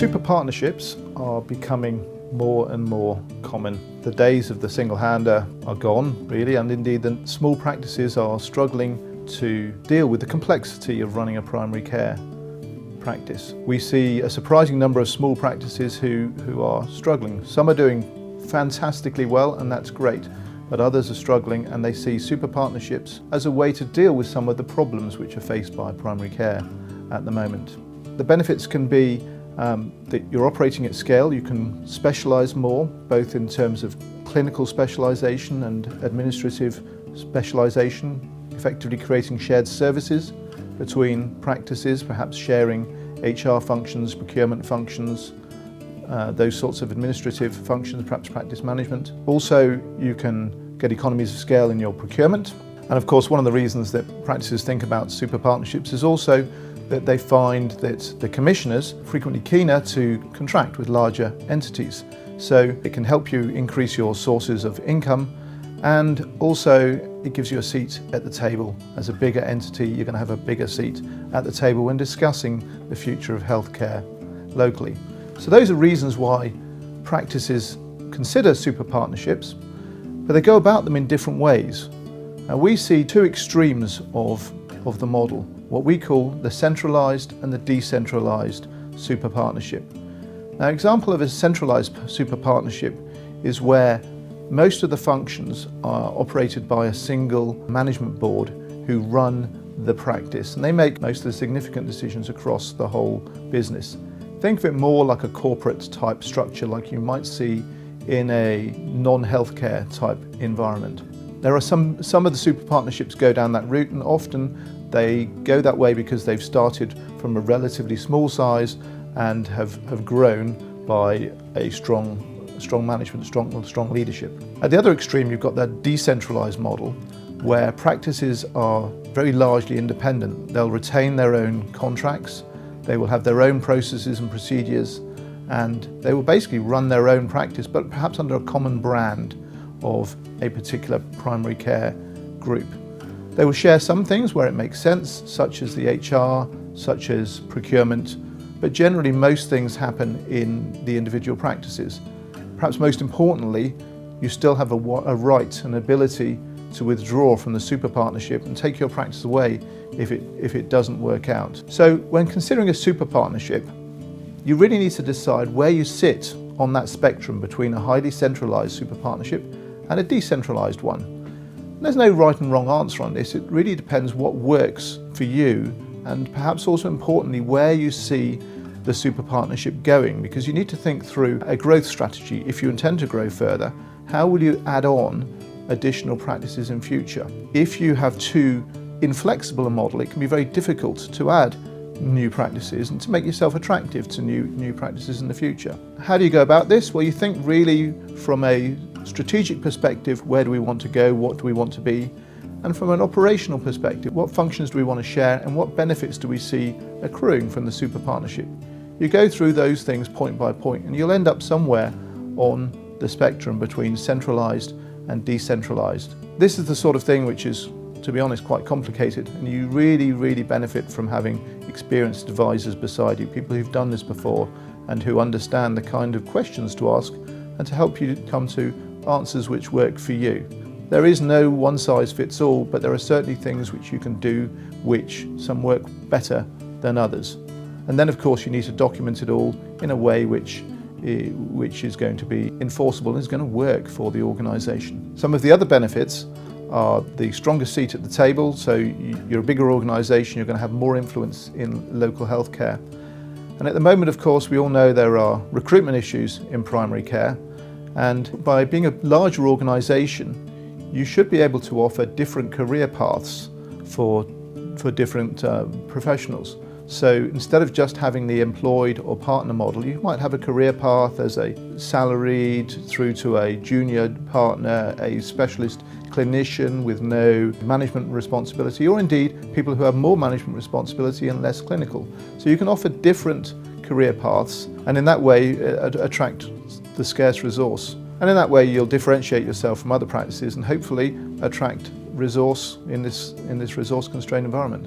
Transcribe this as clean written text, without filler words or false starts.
Super partnerships are becoming more and more common. The days of the single-hander are gone, really, and indeed the small practices are struggling to deal with the complexity of running a primary care practice. We see a surprising number of small practices who are struggling. Some are doing fantastically well, and that's great, but others are struggling, and they see super partnerships as a way to deal with some of the problems which are faced by primary care at the moment. The benefits can be that you're operating at scale. You can specialise more, both in terms of clinical specialisation and administrative specialisation, effectively creating shared services between practices, perhaps sharing HR functions, procurement functions, those sorts of administrative functions, perhaps practice management. Also, you can get economies of scale in your procurement. And of course, one of the reasons that practices think about super partnerships is also that they find that the commissioners are frequently keener to contract with larger entities. So it can help you increase your sources of income, and also it gives you a seat at the table. As a bigger entity, you're going to have a bigger seat at the table when discussing the future of healthcare locally. So those are reasons why practices consider super partnerships, but they go about them in different ways. Now, we see two extremes of the model, what we call the centralised and the decentralised super partnership. Now, an example of a centralised super partnership is where most of the functions are operated by a single management board who run the practice, and they make most of the significant decisions across the whole business. Think of it more like a corporate type structure, like you might see in a non-healthcare type environment. There are some of the super partnerships go down that route, and often they go that way because they've started from a relatively small size and have grown by a strong management, strong leadership. At the other extreme, you've got that decentralised model where practices are very largely independent. They'll retain their own contracts, they will have their own processes and procedures, and they will basically run their own practice, but perhaps under a common brand of a particular primary care group. They will share some things where it makes sense, such as the HR, such as procurement, but generally most things happen in the individual practices. Perhaps most importantly, you still have a right and ability to withdraw from the super partnership and take your practice away if it doesn't work out. So when considering a super partnership, you really need to decide where you sit on that spectrum between a highly centralised super partnership and a decentralised one. There's no right and wrong answer on this. It really depends what works for you, and perhaps also importantly where you see the super partnership going, because you need to think through a growth strategy. If you intend to grow further, how will you add on additional practices in future? If you have too inflexible a model, it can be very difficult to add new practices and to make yourself attractive to new practices in the future. How do you go about this? Well, you think really from a strategic perspective, where do we want to go, what do we want to be? And from an operational perspective, what functions do we want to share and what benefits do we see accruing from the super partnership? You go through those things point by point, and you'll end up somewhere on the spectrum between centralised and decentralised. This is the sort of thing which is, to be honest, quite complicated, and you really benefit from having experienced advisors beside you, people who've done this before and who understand the kind of questions to ask and to help you come to answers which work for you. There is no one size fits all, but there are certainly things which you can do which some work better than others. And then of course you need to document it all in a way which is going to be enforceable and is going to work for the organisation. Some of the other benefits are the stronger seat at the table, so you're a bigger organisation, you're going to have more influence in local healthcare. And at the moment, of course, we all know there are recruitment issues in primary care, and by being a larger organisation, you should be able to offer different career paths for different professionals. So instead of just having the employed or partner model, you might have a career path as a salaried through to a junior partner, a specialist clinician with no management responsibility, or indeed people who have more management responsibility and less clinical. So you can offer different career paths, and in that way attract the scarce resource. And in that way you'll differentiate yourself from other practices and hopefully attract resource in this resource constrained environment.